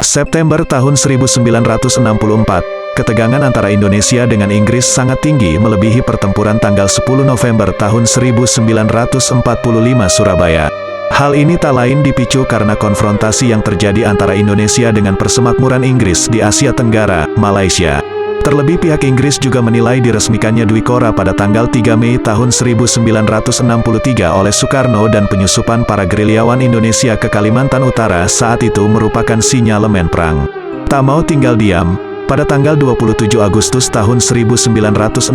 September tahun 1964, ketegangan antara Indonesia dengan Inggris sangat tinggi melebihi pertempuran tanggal 10 November tahun 1945 Surabaya. Hal ini tak lain dipicu karena konfrontasi yang terjadi antara Indonesia dengan persemakmuran Inggris di Asia Tenggara, Malaysia. Terlebih pihak Inggris juga menilai diresmikannya Dwikora pada tanggal 3 Mei tahun 1963 oleh Soekarno dan penyusupan para gerilyawan Indonesia ke Kalimantan Utara saat itu merupakan sinyalemen perang. Tak mau tinggal diam, pada tanggal 27 Agustus tahun 1964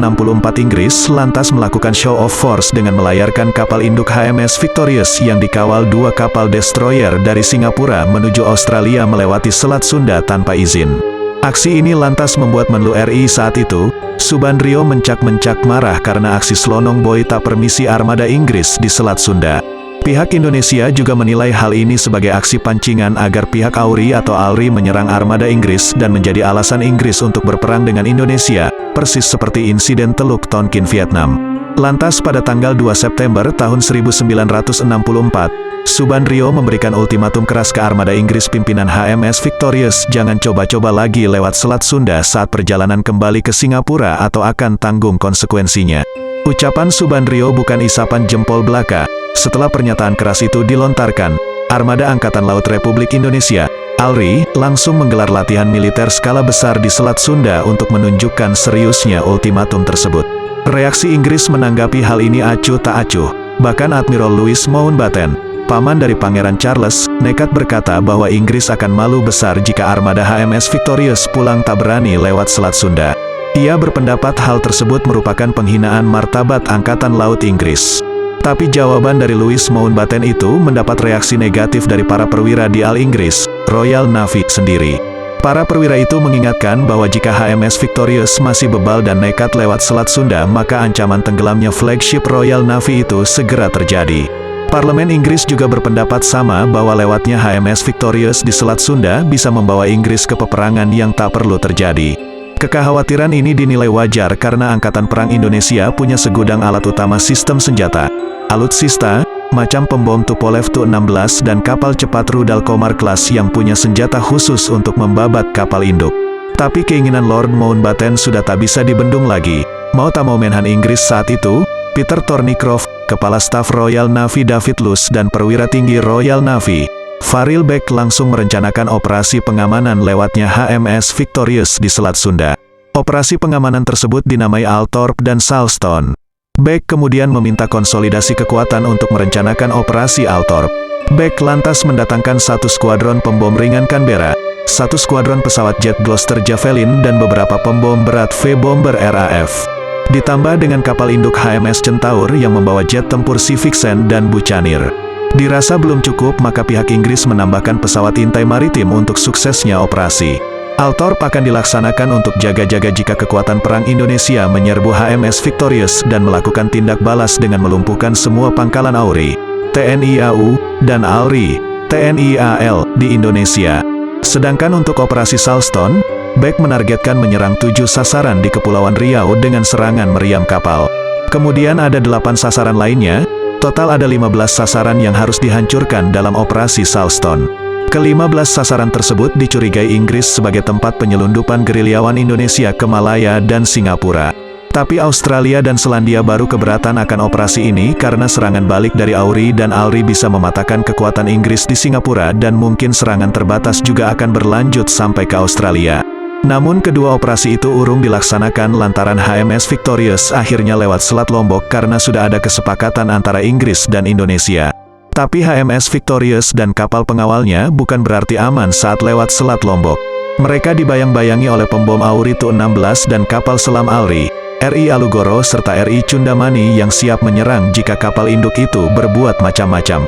Inggris lantas melakukan show of force dengan melayarkan kapal induk HMS Victorious yang dikawal dua kapal destroyer dari Singapura menuju Australia melewati Selat Sunda tanpa izin. Aksi ini lantas membuat Menlu RI saat itu, Subandrio mencak-mencak marah karena aksi Slonong Boy tak permisi armada Inggris di Selat Sunda. Pihak Indonesia juga menilai hal ini sebagai aksi pancingan agar pihak AURI atau ALRI menyerang armada Inggris dan menjadi alasan Inggris untuk berperang dengan Indonesia, persis seperti insiden Teluk Tonkin Vietnam. Lantas pada tanggal 2 September tahun 1964, Subandrio memberikan ultimatum keras ke armada Inggris pimpinan HMS Victorious jangan coba-coba lagi lewat Selat Sunda saat perjalanan kembali ke Singapura atau akan tanggung konsekuensinya. Ucapan Subandrio bukan isapan jempol belaka. Setelah pernyataan keras itu dilontarkan, Armada Angkatan Laut Republik Indonesia, ALRI, langsung menggelar latihan militer skala besar di Selat Sunda untuk menunjukkan seriusnya ultimatum tersebut. Reaksi Inggris menanggapi hal ini acuh tak acuh. Bahkan Admiral Louis Mountbatten, paman dari Pangeran Charles, nekat berkata bahwa Inggris akan malu besar jika armada HMS Victorious pulang tak berani lewat Selat Sunda. Ia berpendapat hal tersebut merupakan penghinaan martabat Angkatan Laut Inggris. Tapi jawaban dari Louis Mountbatten itu mendapat reaksi negatif dari para perwira di Inggris, Royal Navy sendiri. Para perwira itu mengingatkan bahwa jika HMS Victorious masih bebal dan nekat lewat Selat Sunda maka ancaman tenggelamnya flagship Royal Navy itu segera terjadi. Parlemen Inggris juga berpendapat sama bahwa lewatnya HMS Victorious di Selat Sunda bisa membawa Inggris ke peperangan yang tak perlu terjadi. Kekhawatiran ini dinilai wajar karena Angkatan Perang Indonesia punya segudang alat utama sistem senjata, alutsista, macam pembom Tupolev Tu-16 dan kapal cepat rudal Komar Class yang punya senjata khusus untuk membabat kapal induk. Tapi keinginan Lord Mountbatten sudah tak bisa dibendung lagi. Mau tak mau Menhan Inggris saat itu, Peter Thornycroft, Kepala Staf Royal Navy David Luce dan perwira tinggi Royal Navy, Farrell Beck langsung merencanakan operasi pengamanan lewatnya HMS Victorious di Selat Sunda. Operasi pengamanan tersebut dinamai Althorp dan Charleston. Beck kemudian meminta konsolidasi kekuatan untuk merencanakan operasi Althorp. Beck lantas mendatangkan satu skuadron pembom ringan Canberra, satu skuadron pesawat jet Gloster Javelin dan beberapa pembom berat V-Bomber RAF. Ditambah dengan kapal induk HMS Centaur yang membawa jet tempur Sea Vixen dan Buccaneer. Dirasa belum cukup maka pihak Inggris menambahkan pesawat intai maritim untuk suksesnya operasi. Althorp akan dilaksanakan untuk jaga-jaga jika kekuatan perang Indonesia menyerbu HMS Victorious dan melakukan tindak balas dengan melumpuhkan semua pangkalan AURI, TNI AU, dan ALRI, TNI AL di Indonesia. Sedangkan untuk operasi Charleston, Beck menargetkan menyerang 7 sasaran di Kepulauan Riau dengan serangan meriam kapal. Kemudian ada 8 sasaran lainnya, total ada 15 sasaran yang harus dihancurkan dalam operasi Charleston. Ke-15 sasaran tersebut dicurigai Inggris sebagai tempat penyelundupan gerilyawan Indonesia ke Malaya dan Singapura. Tapi Australia dan Selandia Baru keberatan akan operasi ini karena serangan balik dari AURI dan ALRI bisa mematahkan kekuatan Inggris di Singapura dan mungkin serangan terbatas juga akan berlanjut sampai ke Australia. Namun kedua operasi itu urung dilaksanakan lantaran HMS Victorious akhirnya lewat Selat Lombok karena sudah ada kesepakatan antara Inggris dan Indonesia. Tapi HMS Victorious dan kapal pengawalnya bukan berarti aman saat lewat Selat Lombok. Mereka dibayang-bayangi oleh pembom AURI Tu-16 dan kapal selam ALRI, RI Alugoro serta RI Cundamani yang siap menyerang jika kapal induk itu berbuat macam-macam.